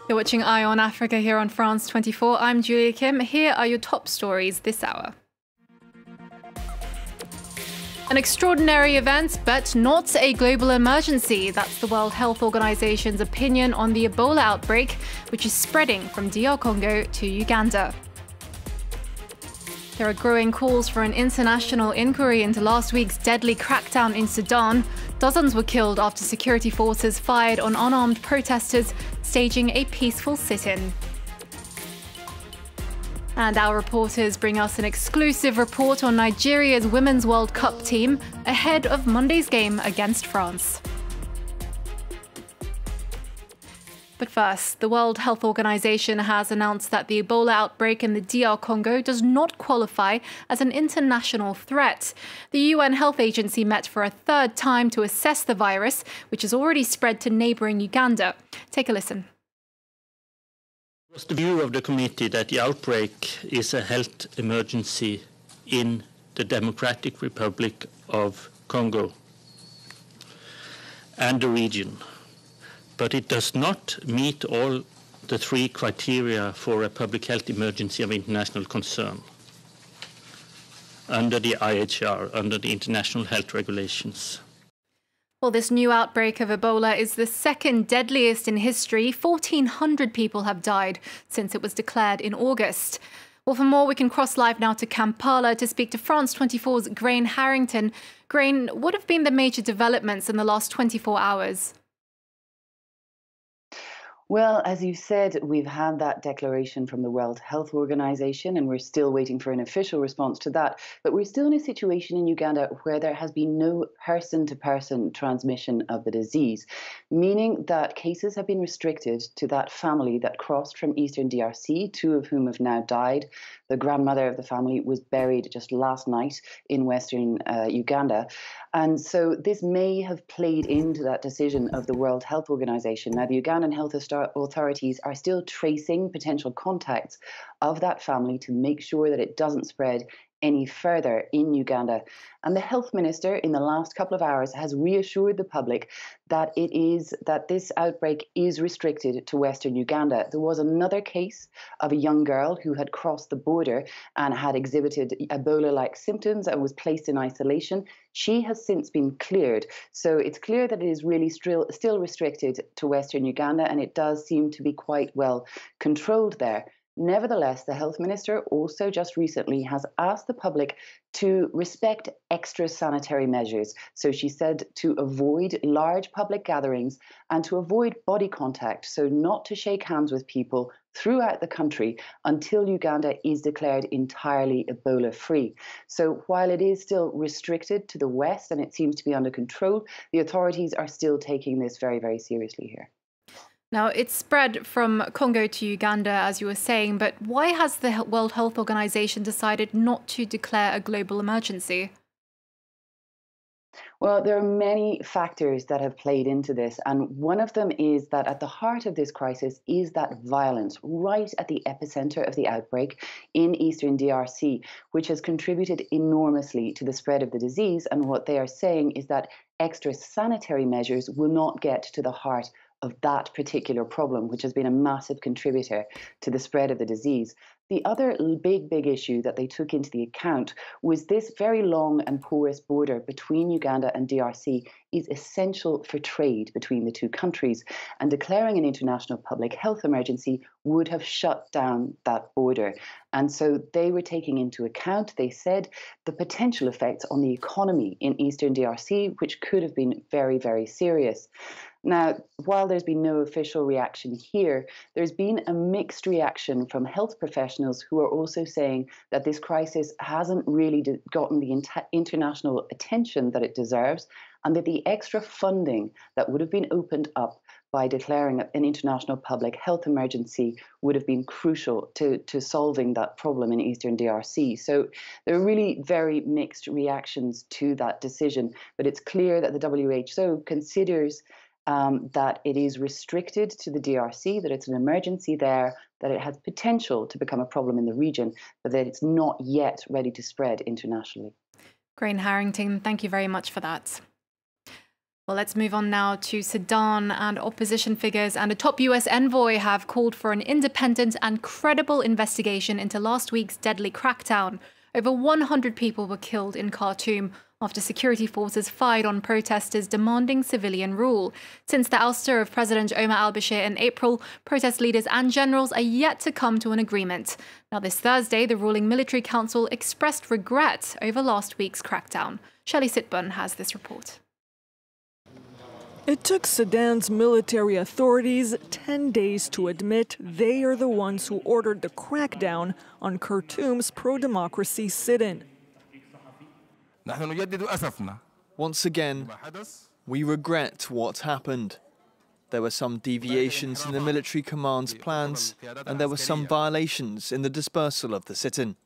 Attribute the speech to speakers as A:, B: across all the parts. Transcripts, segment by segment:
A: You're watching Eye on Africa here on France 24. I'm Julia Kim. Here are your top stories this hour. An extraordinary event, but not a global emergency. That's the World Health Organization's opinion on the Ebola outbreak, which is spreading from DR Congo to Uganda. There are growing calls for an international inquiry into last week's deadly crackdown in Sudan. Dozens were killed after security forces fired on unarmed protesters staging a peaceful sit-in. And our reporters bring us an exclusive report on Nigeria's Women's World Cup team ahead of Monday's game against France. But first, the World Health Organization has announced that the Ebola outbreak in the DR Congo does not qualify as an international threat. The UN Health Agency met for a third time to assess the virus, which has already spread to neighboring Uganda. Take a listen.
B: It was the view of the committee that the outbreak is a health emergency in the Democratic Republic of Congo and the region. But it does not meet all the three criteria for a public health emergency of international concern under the IHR, under the international health regulations.
A: Well, this new outbreak of Ebola is the second deadliest in history. 1,400 people have died since it was declared in August. Well, for more, we can cross live now to Kampala to speak to France 24's Grain Harrington. Grain, what have been the major developments in the last 24 hours?
C: Well, as you said, we've had that declaration from the World Health Organization, and we're still waiting for an official response to that. But we're still in a situation in Uganda where there has been no person-to-person transmission of the disease, meaning that cases have been restricted to that family that crossed from eastern DRC, two of whom have now died. The grandmother of the family was buried just last night in western Uganda. And so this may have played into that decision of the World Health Organization. Now, the Ugandan health authorities are still tracing potential contacts of that family to make sure that it doesn't spread any further in Uganda. And the health minister in the last couple of hours has reassured the public that this outbreak is restricted to Western Uganda. There was another case of a young girl who had crossed the border and had exhibited Ebola-like symptoms and was placed in isolation. She has since been cleared. So it's clear that it is really still restricted to Western Uganda, and it does seem to be quite well controlled there. Nevertheless, the health minister also just recently has asked the public to respect extra sanitary measures. So she said to avoid large public gatherings and to avoid body contact, so not to shake hands with people throughout the country until Uganda is declared entirely Ebola-free. So while it is still restricted to the west and it seems to be under control, the authorities are still taking this very, very seriously here.
A: Now, it's spread from Congo to Uganda, as you were saying, but why has the World Health Organization decided not to declare a global emergency?
C: Well, there are many factors that have played into this, and one of them is that at the heart of this crisis is that violence right at the epicenter of the outbreak in eastern DRC, which has contributed enormously to the spread of the disease. And what they are saying is that extra sanitary measures will not get to the heart of that particular problem, which has been a massive contributor to the spread of the disease. The other big issue that they took into the account was this very long and porous border between Uganda and DRC is essential for trade between the two countries, and declaring an international public health emergency would have shut down that border. And so they were taking into account, they said, the potential effects on the economy in eastern DRC, which could have been very, very serious. Now, while there's been no official reaction here, there's been a mixed reaction from health professionals who are also saying that this crisis hasn't really gotten the international attention that it deserves, and that the extra funding that would have been opened up by declaring an international public health emergency would have been crucial to solving that problem in eastern DRC. So there are really very mixed reactions to that decision, but it's clear that the WHO considers that it is restricted to the DRC, that it's an emergency there, that it has potential to become a problem in the region, but that it's not yet ready to spread internationally.
A: Grain Harrington, thank you very much for that. Well, let's move on now to Sudan, and opposition figures and a top US envoy have called for an independent and credible investigation into last week's deadly crackdown. Over 100 people were killed in Khartoum after security forces fired on protesters demanding civilian rule. Since the ouster of President Omar al-Bashir in April, protest leaders and generals are yet to come to an agreement. Now, this Thursday, the ruling military council expressed regret over last week's crackdown. Shelley Sitburn has this report.
D: It took Sudan's military authorities 10 days to admit they are the ones who ordered the crackdown on Khartoum's pro-democracy sit-in.
E: Once again, we regret what happened. There were some deviations in the military command's plans, and there were some violations in the dispersal of the sit-in.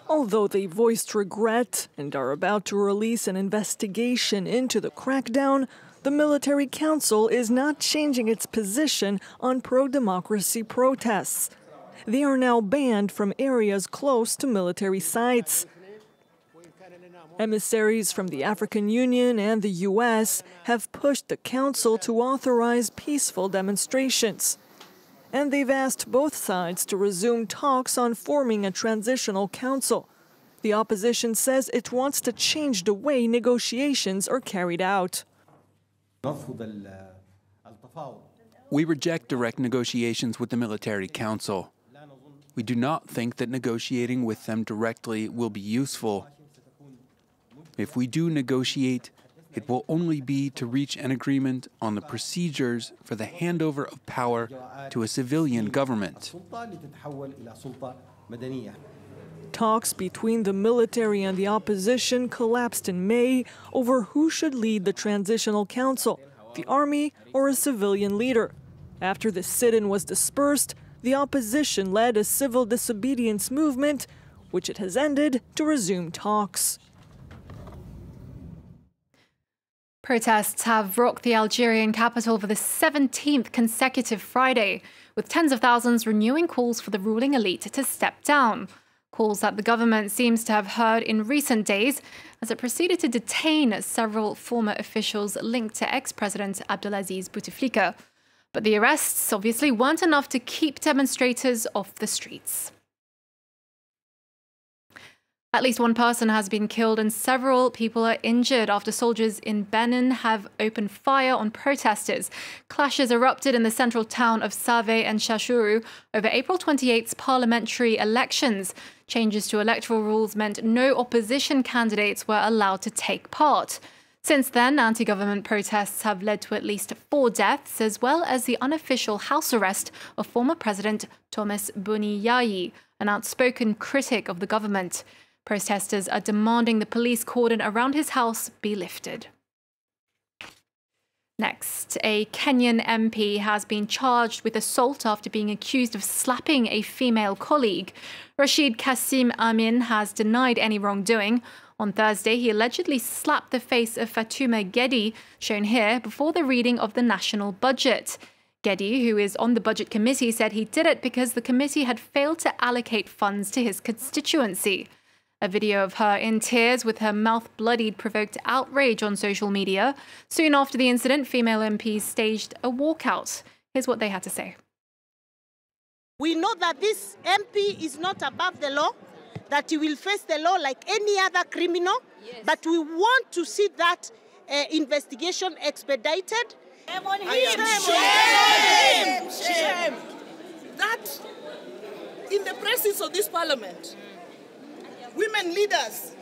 D: Although they voiced regret and are about to release an investigation into the crackdown, the military council is not changing its position on pro-democracy protests. They are now banned from areas close to military sites. Emissaries from the African Union and the US have pushed the council to authorize peaceful demonstrations. And they've asked both sides to resume talks on forming a transitional council. The opposition says it wants to change the way negotiations are carried out.
F: We reject direct negotiations with the military council. We do not think that negotiating with them directly will be useful. If we do negotiate, it will only be to reach an agreement on the procedures for the handover of power to a civilian government.
D: Talks between the military and the opposition collapsed in May over who should lead the transitional council, the army or a civilian leader. After the sit-in was dispersed, the opposition led a civil disobedience movement, which it has ended, to resume talks.
A: Protests have rocked the Algerian capital for the 17th consecutive Friday, with tens of thousands renewing calls for the ruling elite to step down. Calls that the government seems to have heard in recent days as it proceeded to detain several former officials linked to ex-President Abdelaziz Bouteflika. But the arrests obviously weren't enough to keep demonstrators off the streets. At least one person has been killed and several people are injured after soldiers in Benin have opened fire on protesters. Clashes erupted in the central town of Save and Shashuru over April 28th's parliamentary elections. Changes to electoral rules meant no opposition candidates were allowed to take part. Since then, anti-government protests have led to at least 4 deaths, as well as the unofficial house arrest of former President Thomas Boni Yayi, an outspoken critic of the government. Protesters are demanding the police cordon around his house be lifted. Next, a Kenyan MP has been charged with assault after being accused of slapping a female colleague. Rashid Kassim Amin has denied any wrongdoing. On Thursday, he allegedly slapped the face of Fatuma Gedi, shown here, before the reading of the national budget. Gedi, who is on the budget committee, said he did it because the committee had failed to allocate funds to his constituency. A video of her in tears with her mouth bloodied provoked outrage on social media. Soon after the incident, female MPs staged a walkout. Here's what they had to say.
G: We know that this MP is not above the law, that he will face the law like any other criminal, yes. But we want to see that investigation expedited. Shame on him!
H: Shame! That in the presence of this parliament, women leaders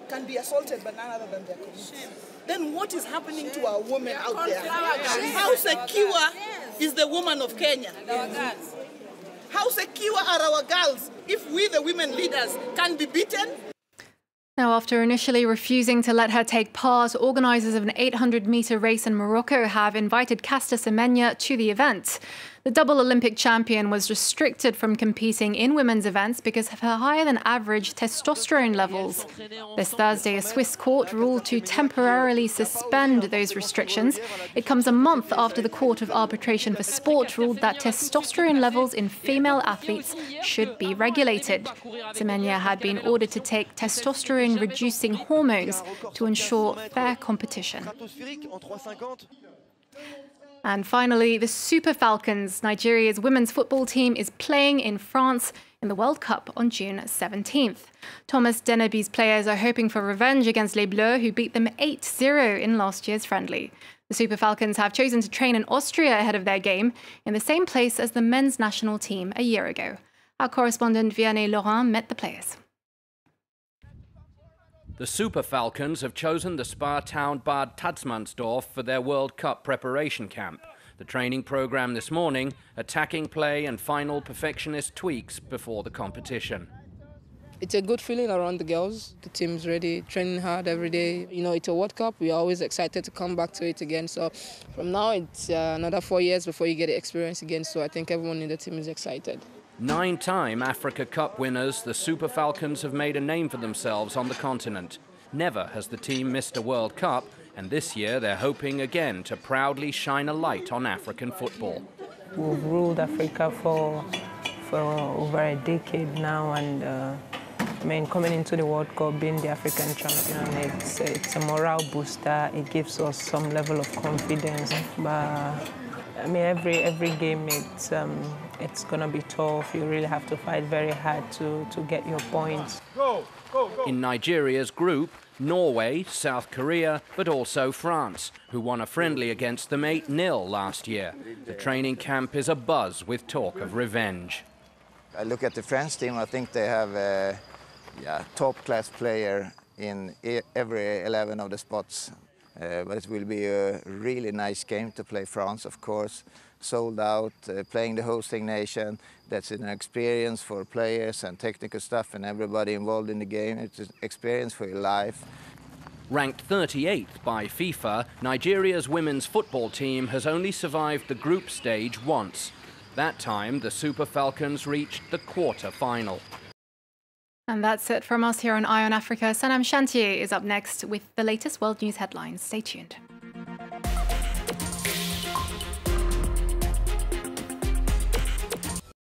H: can be assaulted by none other than their communities. Then what is happening to our women out there? How secure is the woman of Kenya? How secure are our girls if we, the women leaders, can be beaten?
A: Now, after initially refusing to let her take part, organisers of an 800-metre race in Morocco have invited Casta Semenya to the event. The double Olympic champion was restricted from competing in women's events because of her higher-than-average testosterone levels. This Thursday, a Swiss court ruled to temporarily suspend those restrictions. It comes a month after the Court of Arbitration for Sport ruled that testosterone levels in female athletes should be regulated. Semenya had been ordered to take testosterone-reducing hormones to ensure fair competition. And finally, the Super Falcons, Nigeria's women's football team, is playing in France in the World Cup on June 17th. Thomas Deneby's players are hoping for revenge against Les Bleus, who beat them 8-0 in last year's friendly. The Super Falcons have chosen to train in Austria ahead of their game, in the same place as the men's national team a year ago. Our correspondent Vianney Laurent met the players.
I: The Super Falcons have chosen the spa town Bad Tatzmannsdorf for their World Cup preparation camp. The training program this morning, attacking play and final perfectionist tweaks before the competition.
J: It's a good feeling around the girls. The team's ready, training hard every day. You know, it's a World Cup. We're always excited to come back to it again. So from now, it's another 4 years before you get the experience again. So I think everyone in the team is excited.
I: 9-time Africa Cup winners, the Super Falcons have made a name for themselves on the continent. Never has the team missed a World Cup, and this year they're hoping again to proudly shine a light on African football.
K: We've ruled Africa for over a decade now, and I mean, coming into the World Cup, being the African champion, it's a morale booster. It gives us some level of confidence. But I mean, every game, it's gonna be tough. You really have to fight very hard to get your points.
I: In Nigeria's group, Norway, South Korea, but also France, who won a friendly against them 8-0 last year. The training camp is abuzz with talk of revenge.
L: I look at the French team. I think they have a top-class player in every 11 of the spots. But it will be a really nice game to play France, of course. Sold out, playing the hosting nation. That's an experience for players and technical staff and everybody involved in the game. It's an experience for your life.
I: Ranked 38th by FIFA, Nigeria's women's football team has only survived the group stage once. That time, the Super Falcons reached the quarter-final.
A: And that's it from us here on Eye on Africa. Sanam Chantier is up next with the latest world news headlines. Stay tuned.